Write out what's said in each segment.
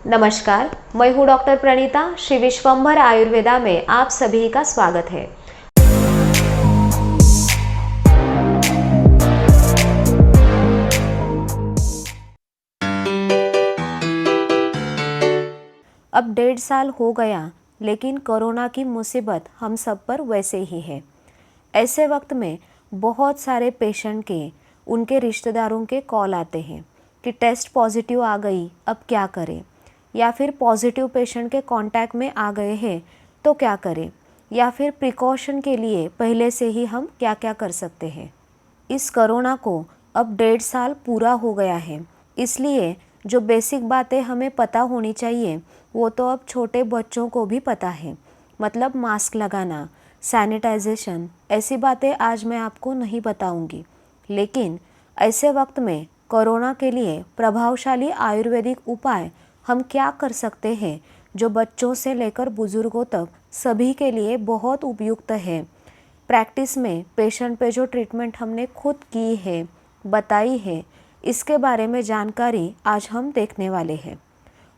नमस्कार, मैं हूँ डॉक्टर प्रणीता। श्री विश्वंभर आयुर्वेदा में आप सभी का स्वागत है। अब 1.5 साल हो गया, लेकिन कोरोना की मुसीबत हम सब पर वैसे ही है। ऐसे वक्त में बहुत सारे पेशेंट के उनके रिश्तेदारों के कॉल आते हैं कि टेस्ट पॉजिटिव आ गई, अब क्या करें, या फिर पॉजिटिव पेशेंट के कांटेक्ट में आ गए हैं तो क्या करें, या फिर प्रिकॉशन के लिए पहले से ही हम क्या क्या कर सकते हैं। इस कोरोना को अब 1.5 साल पूरा हो गया है, इसलिए जो बेसिक बातें हमें पता होनी चाहिए वो तो अब छोटे बच्चों को भी पता है। मतलब मास्क लगाना, सैनिटाइजेशन, ऐसी बातें आज मैं आपको नहीं बताऊंगी। लेकिन ऐसे वक्त में कोरोना के लिए प्रभावशाली आयुर्वेदिक उपाय हम क्या कर सकते हैं जो बच्चों से लेकर बुजुर्गों तक सभी के लिए बहुत उपयुक्त है। प्रैक्टिस में पेशेंट पे जो ट्रीटमेंट हमने खुद की है, बताई है, इसके बारे में जानकारी आज हम देखने वाले हैं।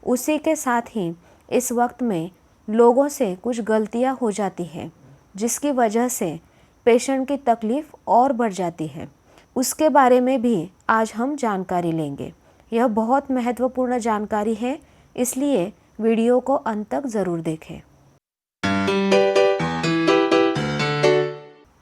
उसी के साथ ही इस वक्त में लोगों से कुछ गलतियां हो जाती हैं जिसकी वजह से पेशेंट की तकलीफ़ और बढ़ जाती है। उसके बारे में भी आज हम जानकारी लेंगे। यह बहुत महत्वपूर्ण जानकारी है, इसलिए वीडियो को अंत तक ज़रूर देखें।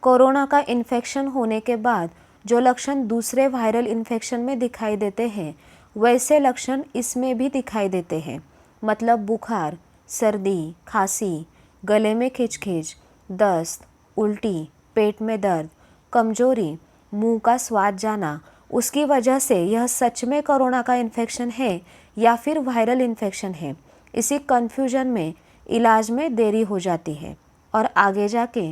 कोरोना का इन्फेक्शन होने के बाद जो लक्षण दूसरे वायरल इन्फेक्शन में दिखाई देते हैं, वैसे लक्षण इसमें भी दिखाई देते हैं। मतलब बुखार, सर्दी, खांसी, गले में खिंच-खिंच, दस्त, उल्टी, पेट में दर्द, कमजोरी, मुंह का स्वाद जाना, उसकी वजह से यह सच में कोरोना का इन्फेक्शन है या फिर वायरल इन्फेक्शन है। इसी कन्फ्यूजन में इलाज में देरी हो जाती है और आगे जाके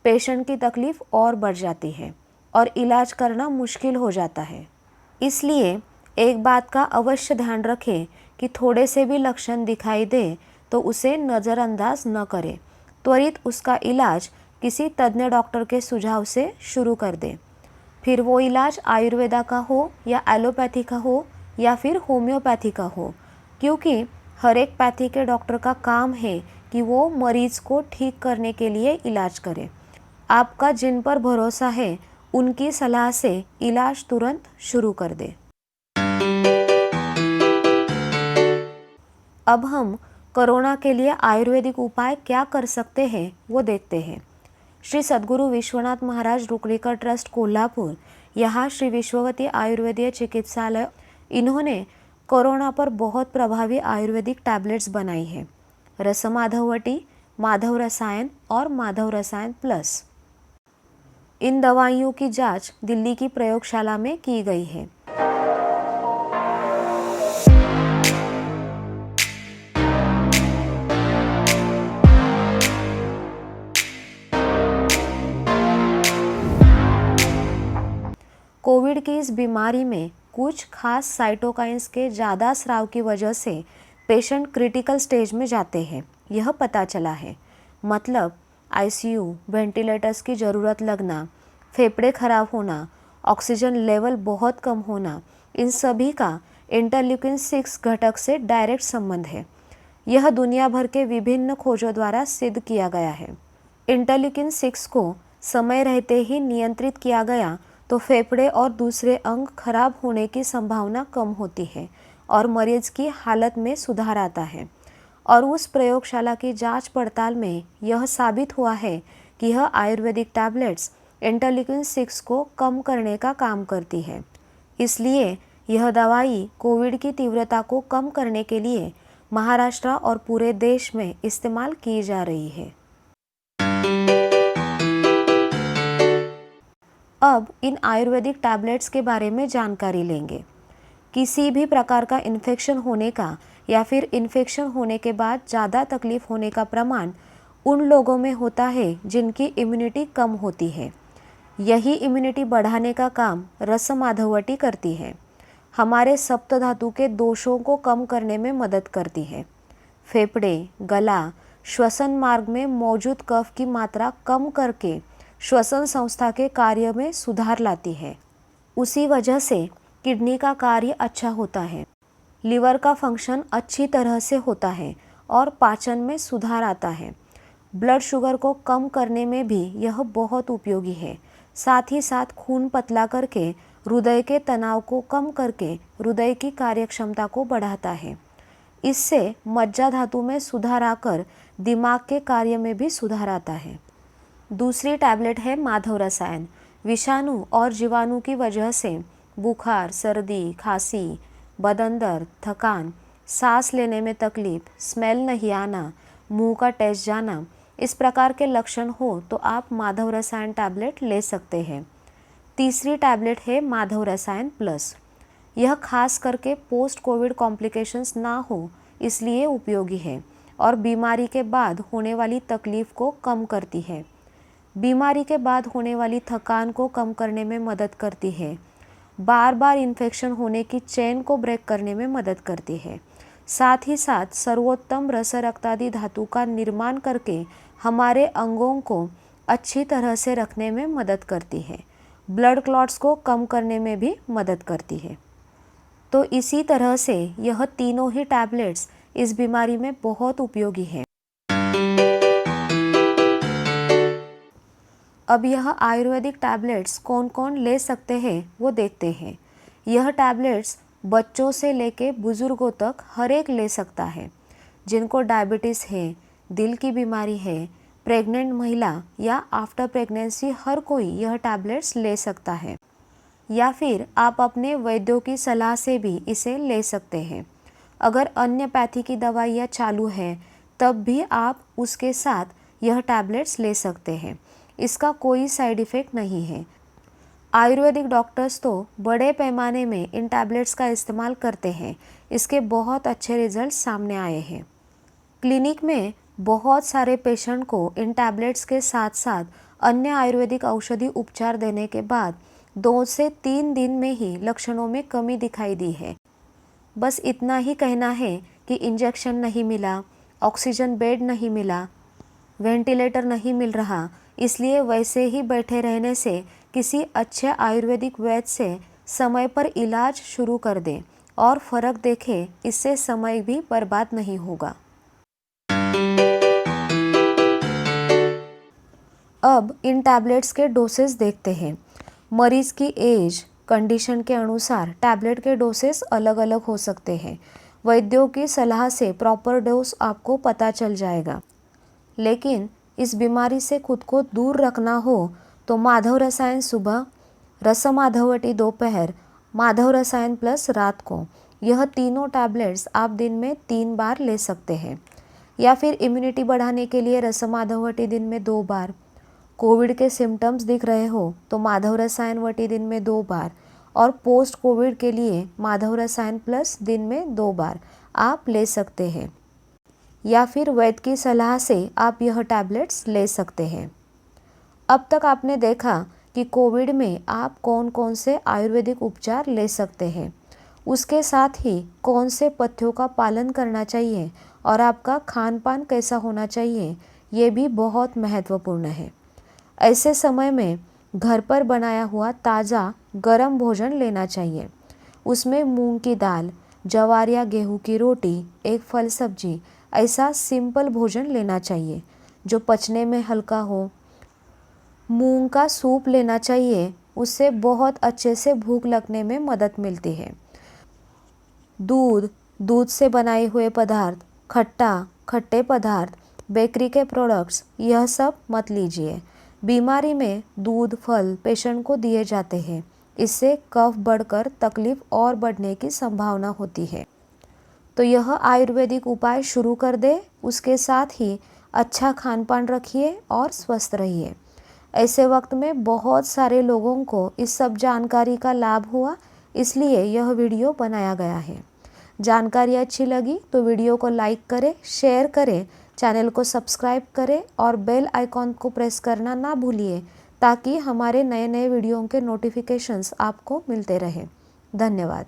पेशेंट की तकलीफ़ और बढ़ जाती है और इलाज करना मुश्किल हो जाता है। इसलिए एक बात का अवश्य ध्यान रखें कि थोड़े से भी लक्षण दिखाई दे तो उसे नज़रअंदाज न करें। त्वरित उसका इलाज किसी तज्ञ डॉक्टर के सुझाव से शुरू कर दें। फिर वो इलाज आयुर्वेदा का हो या एलोपैथी का हो या फिर होम्योपैथी का हो, क्योंकि हर एक पैथी के डॉक्टर का काम है कि वो मरीज़ को ठीक करने के लिए इलाज करे। आपका जिन पर भरोसा है उनकी सलाह से इलाज तुरंत शुरू कर दें। अब हम कोरोना के लिए आयुर्वेदिक उपाय क्या कर सकते हैं वो देखते हैं। श्री सद्गुरु विश्वनाथ महाराज रुकड़ीकर ट्रस्ट कोल्हापुर, यहाँ श्री विश्ववती आयुर्वेदीय चिकित्सालय, इन्होंने कोरोना पर बहुत प्रभावी आयुर्वेदिक टैबलेट्स बनाई हैं। रसमाधववटी, माधव रसायन और माधव रसायन प्लस। इन दवाइयों की जांच दिल्ली की प्रयोगशाला में की गई है। कोविड की इस बीमारी में कुछ खास साइटोकाइंस के ज़्यादा स्राव की वजह से पेशेंट क्रिटिकल स्टेज में जाते हैं, यह पता चला है। मतलब आईसीयू, वेंटिलेटर्स की ज़रूरत लगना, फेफड़े खराब होना, ऑक्सीजन लेवल बहुत कम होना, इन सभी का इंटरल्यूकिन 6 घटक से डायरेक्ट संबंध है। यह दुनिया भर के विभिन्न खोजों द्वारा सिद्ध किया गया है। इंटरल्यूकिन 6 को समय रहते ही नियंत्रित किया गया तो फेफड़े और दूसरे अंग खराब होने की संभावना कम होती है और मरीज की हालत में सुधार आता है। और उस प्रयोगशाला की जांच पड़ताल में यह साबित हुआ है कि यह आयुर्वेदिक टैबलेट्स इंटरल्यूकिन 6 को कम करने का काम करती है। इसलिए यह दवाई कोविड की तीव्रता को कम करने के लिए महाराष्ट्र और पूरे देश में इस्तेमाल की जा रही है। अब इन आयुर्वेदिक टैबलेट्स के बारे में जानकारी लेंगे। किसी भी प्रकार का इन्फेक्शन होने का या फिर इन्फेक्शन होने के बाद ज़्यादा तकलीफ होने का प्रमाण उन लोगों में होता है जिनकी इम्यूनिटी कम होती है। यही इम्यूनिटी बढ़ाने का काम रसमाधववटी करती है। हमारे सप्तधातु के दोषों को कम करने में मदद करती है। फेफड़े, गला, श्वसन मार्ग में मौजूद कफ की मात्रा कम करके श्वसन संस्था के कार्य में सुधार लाती है। उसी वजह से किडनी का कार्य अच्छा होता है। लिवर का फंक्शन अच्छी तरह से होता है और पाचन में सुधार आता है। ब्लड शुगर को कम करने में भी यह बहुत उपयोगी है। साथ ही साथ खून पतला करके हृदय के तनाव को कम करके हृदय की कार्यक्षमता को बढ़ाता है। इससे मज्जा धातु में सुधार आकर दिमाग के कार्य में भी सुधार आता है। दूसरी टैबलेट है माधव रसायन। विषाणु और जीवाणु की वजह से बुखार, सर्दी, खांसी, बदन दर्द, थकान, सांस लेने में तकलीफ, स्मेल नहीं आना, मुंह का टेस्ट जाना, इस प्रकार के लक्षण हो तो आप माधव रसायन टैबलेट ले सकते हैं। तीसरी टैबलेट है माधव रसायन प्लस। यह खास करके पोस्ट कोविड कॉम्प्लिकेशंस ना हो इसलिए उपयोगी है और बीमारी के बाद होने वाली तकलीफ को कम करती है। बीमारी के बाद होने वाली थकान को कम करने में मदद करती है। बार बार इन्फेक्शन होने की चेन को ब्रेक करने में मदद करती है। साथ ही साथ सर्वोत्तम रस रक्तादि धातु का निर्माण करके हमारे अंगों को अच्छी तरह से रखने में मदद करती है। ब्लड क्लॉट्स को कम करने में भी मदद करती है। तो इसी तरह से यह तीनों ही टैबलेट्स इस बीमारी में बहुत उपयोगी हैं। अब यह आयुर्वेदिक टैबलेट्स कौन कौन ले सकते हैं वो देखते हैं। यह टैबलेट्स बच्चों से लेके बुजुर्गों तक हर एक ले सकता है। जिनको डायबिटीज़ है, दिल की बीमारी है, प्रेग्नेंट महिला या आफ्टर प्रेगनेंसी, हर कोई यह टैबलेट्स ले सकता है। या फिर आप अपने वैद्यों की सलाह से भी इसे ले सकते हैं। अगर अन्य पैथी की दवाइयाँ चालू है तब भी आप उसके साथ यह टैबलेट्स ले सकते हैं। इसका कोई साइड इफ़ेक्ट नहीं है। आयुर्वेदिक डॉक्टर्स तो बड़े पैमाने में इन टैबलेट्स का इस्तेमाल करते हैं। इसके बहुत अच्छे रिजल्ट सामने आए हैं। क्लिनिक में बहुत सारे पेशेंट को इन टैबलेट्स के साथ साथ अन्य आयुर्वेदिक औषधि उपचार देने के बाद 2 से 3 दिन में ही लक्षणों में कमी दिखाई दी है। बस इतना ही कहना है कि इंजेक्शन नहीं मिला, ऑक्सीजन बेड नहीं मिला, वेंटिलेटर नहीं मिल रहा, इसलिए वैसे ही बैठे रहने से किसी अच्छे आयुर्वेदिक वैद्य से समय पर इलाज शुरू कर दें और फ़र्क देखें। इससे समय भी बर्बाद नहीं होगा। अब इन टैबलेट्स के डोसेस देखते हैं। मरीज़ की एज, कंडीशन के अनुसार टैबलेट के डोसेस अलग अलग हो सकते हैं। वैद्यों की सलाह से प्रॉपर डोज आपको पता चल जाएगा। लेकिन इस बीमारी से खुद को दूर रखना हो तो माधव रसायन सुबह, रसमाधवटी दोपहर, माधव रसायन प्लस रात को, यह तीनों टैबलेट्स आप दिन में 3 बार ले सकते हैं। या फिर इम्यूनिटी बढ़ाने के लिए रसमाधवटी दिन में 2 बार। कोविड के सिम्टम्स दिख रहे हो तो माधव रसायन वटी दिन में 2 बार और पोस्ट कोविड के लिए माधव रसायन प्लस दिन में 2 बार आप ले सकते हैं। या फिर वैद्य की सलाह से आप यह टैबलेट्स ले सकते हैं। अब तक आपने देखा कि कोविड में आप कौन कौन से आयुर्वेदिक उपचार ले सकते हैं, उसके साथ ही कौन से पथ्यों का पालन करना चाहिए और आपका खान पान कैसा होना चाहिए, ये भी बहुत महत्वपूर्ण है। ऐसे समय में घर पर बनाया हुआ ताज़ा गरम भोजन लेना चाहिए। उसमें मूंग की दाल, जवार या गेहूँ की रोटी, एक फल सब्जी, ऐसा सिंपल भोजन लेना चाहिए जो पचने में हल्का हो। मूंग का सूप लेना चाहिए, उससे बहुत अच्छे से भूख लगने में मदद मिलती है। दूध से बनाए हुए पदार्थ, खट्टे पदार्थ, बेकरी के प्रोडक्ट्स, यह सब मत लीजिए। बीमारी में दूध, फल पेशेंट को दिए जाते हैं। इससे कफ बढ़कर तकलीफ और बढ़ने की संभावना होती है। तो यह आयुर्वेदिक उपाय शुरू कर दे, उसके साथ ही अच्छा खान पान रखिए और स्वस्थ रहिए। ऐसे वक्त में बहुत सारे लोगों को इस सब जानकारी का लाभ हुआ, इसलिए यह वीडियो बनाया गया है। जानकारी अच्छी लगी तो वीडियो को लाइक करें, शेयर करें, चैनल को सब्सक्राइब करें और बेल आइकॉन को प्रेस करना ना भूलिए ताकि हमारे नए नए वीडियो के नोटिफिकेशंस आपको मिलते रहें। धन्यवाद।